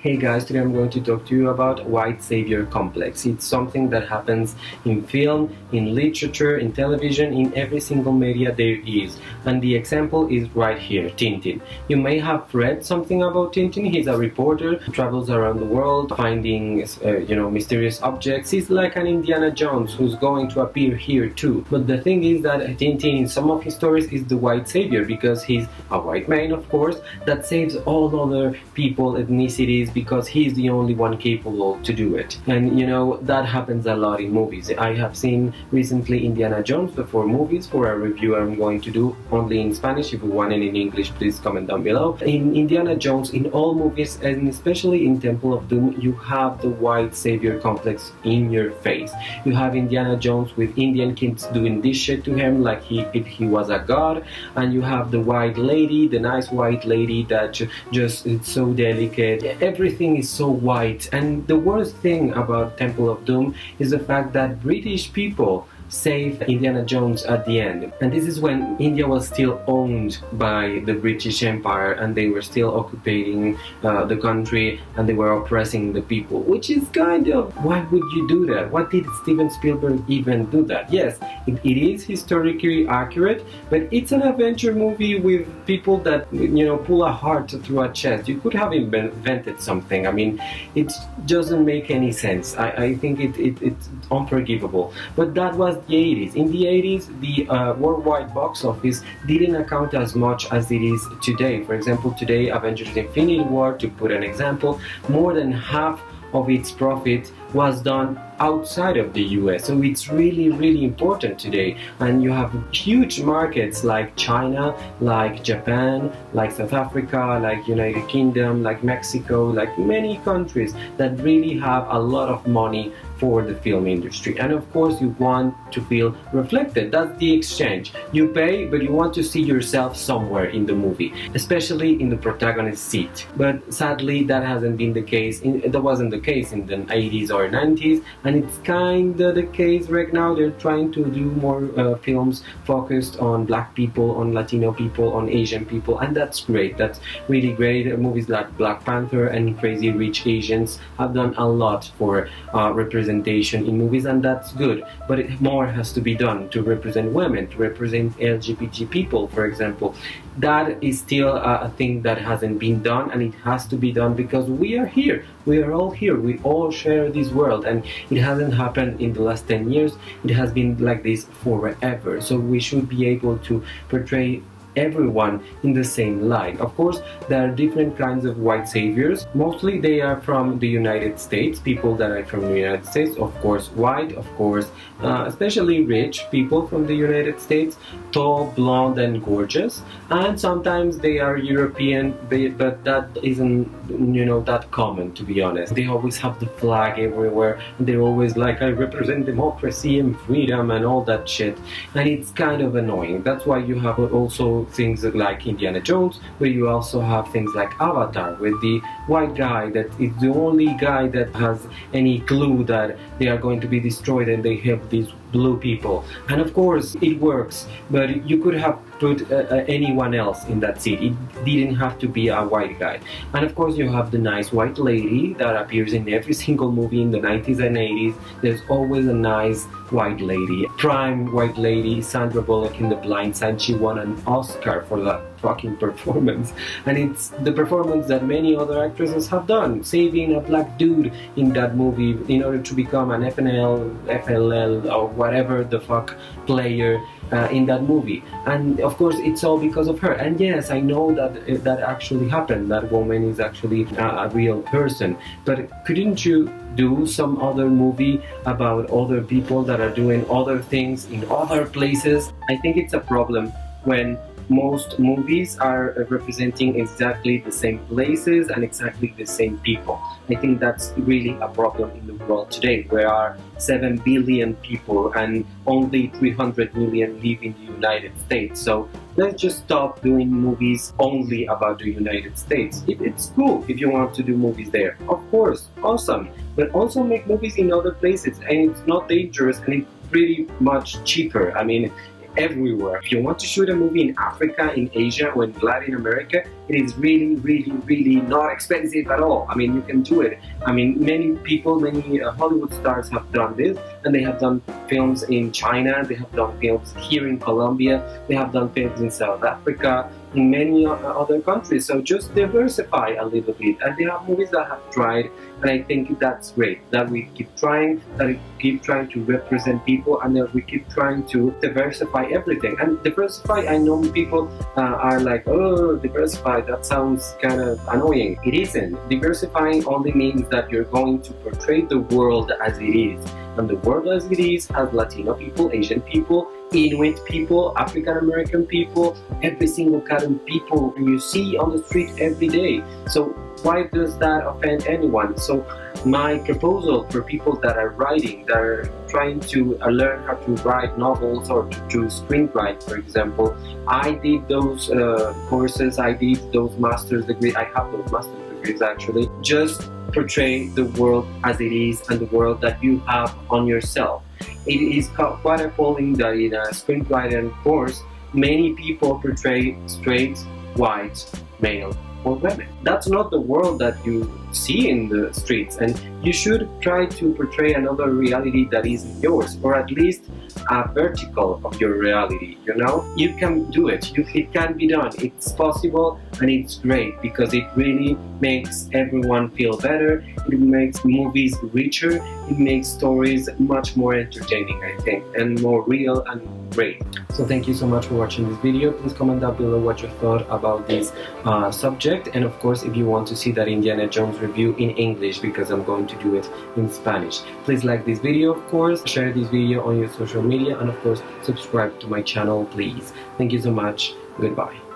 Hey guys, today I'm going to talk to you about white savior complex. It's something that happens in film, in literature, in television, in every single media there is. And the example is right here, Tintin. You may have read something about Tintin. He's a reporter who travels around the world finding, mysterious objects. He's like an Indiana Jones who's going to appear here too. But the thing is that Tintin in some of his stories is the white savior because he's a white man, of course, that saves all other people, ethnicities, because he's the only one capable to do it. And that happens a lot in movies. I have seen recently Indiana Jones, the 4 movies, for a review I'm going to do only in Spanish. If you want it in English, please comment down below. In Indiana Jones, in all movies, and especially in Temple of Doom, you have the white savior complex in your face. You have Indiana Jones with Indian kids doing this shit to him like if he was a god, and you have the white lady, the nice white lady that just it's so delicate. Everything is so white. And the worst thing about Temple of Doom is the fact that British people save Indiana Jones at the end. And this is when India was still owned by the British Empire and they were still occupying the country and they were oppressing the people, which is kind of, why would you do that? Why did Steven Spielberg even do that? Yes, it is historically accurate, but it's an adventure movie with people that pull a heart through a chest. You could have invented something. I mean, it doesn't make any sense. I think it's unforgivable. But that was the 80s. In the 80s, the worldwide box office didn't account as much as it is today. For example, today, Avengers Infinity War, to put an example, more than half of its profit was done outside of the US. So it's really, really important today. And you have huge markets like China, like Japan, like South Africa, like United Kingdom, like Mexico, like many countries that really have a lot of money for the film industry. And of course you want to feel reflected. That's the exchange. You pay, but you want to see yourself somewhere in the movie, especially in the protagonist's seat. But sadly that hasn't been the case. That wasn't the case in the 80s or 90s, and it's kind of the case right now. They're trying to do more films focused on black people, on Latino people, on Asian people, and that's great. That's really great. Movies like Black Panther and Crazy Rich Asians have done a lot for representation in movies, and that's good. But more has to be done to represent women, to represent LGBT people, for example. That is still a thing that hasn't been done, and it has to be done because we are here. We are all here. We all share this world, and it hasn't happened in the last 10 years. It has been like this forever. So we should be able to portray everyone in the same light. Of course, there are different kinds of white saviors. Mostly they are from the United States, people that are from the United States, of course white, of course, especially rich people from the United States, tall, blonde and gorgeous. And sometimes they are European, but that isn't that common, to be honest. They always have the flag everywhere, and they're always like, I represent democracy and freedom and all that shit, and it's kind of annoying. That's why you have also things like Indiana Jones, where you also have things like Avatar with the white guy that is the only guy that has any clue that they are going to be destroyed, and they have these blue people. And of course it works, but you could have put anyone else in that seat. It didn't have to be a white guy. And of course you have the nice white lady that appears in every single movie in the 90s and 80s. There's always a nice white lady. Prime white lady, Sandra Bullock in The Blind Side. She won an Oscar for that fucking performance, and it's the performance that many other actresses have done, saving a black dude in that movie in order to become an FLL or whatever the fuck player in that movie. And of course it's all because of her. And yes, I know that that actually happened. That woman is actually a real person. But couldn't you do some other movie about other people that are doing other things in other places? I think it's a problem when most movies are representing exactly the same places and exactly the same people. I think that's really a problem in the world today. There are 7 billion people and only 300 million live in the United States. So let's just stop doing movies only about the United States. It's cool if you want to do movies there. Of course, awesome. But also make movies in other places, and it's not dangerous, and it's pretty much cheaper. I mean, everywhere. If you want to shoot a movie in Africa, in Asia, or in Latin America, it is really, really, really not expensive at all. I mean, you can do it. I mean, many people, many Hollywood stars have done this, and they have done films in China, they have done films here in Colombia, they have done films in South Africa, in many other countries. So just diversify a little bit. And there are movies that have tried, and I think that's great that we keep trying, that we keep trying to represent people, and that we keep trying to diversify everything. And diversify, I know people are like, oh, diversify, that sounds kind of annoying. It isn't. Diversifying only means that you're going to portray the world as it is. And the world as it is has Latino people, Asian people, Inuit people, African American people, every single kind of people you see on the street every day. So why does that offend anyone? So my proposal for people that are writing, that are trying to learn how to write novels or to screenwrite, for example, I did those courses, I did those master's degrees, I have those master's degrees actually. Just portray the world as it is and the world that you have on yourself. It is quite appalling that in a screenwriting course, many people portray straight, white, male, or women. That's not the world that you see in the streets, and you should try to portray another reality that isn't yours, or at least a vertical of your reality, you know? You can do it, it can be done, it's possible, and it's great because it really makes everyone feel better, it makes movies richer, it makes stories much more entertaining, I think, and more real and great. So thank you so much for watching this video. Please comment down below what you thought about this subject, and of course if you want to see that Indiana Jones review in English, because I'm going to do it in Spanish. Please like this video, of course, share this video on your social media, and of course subscribe to my channel, please. Thank you so much. Goodbye.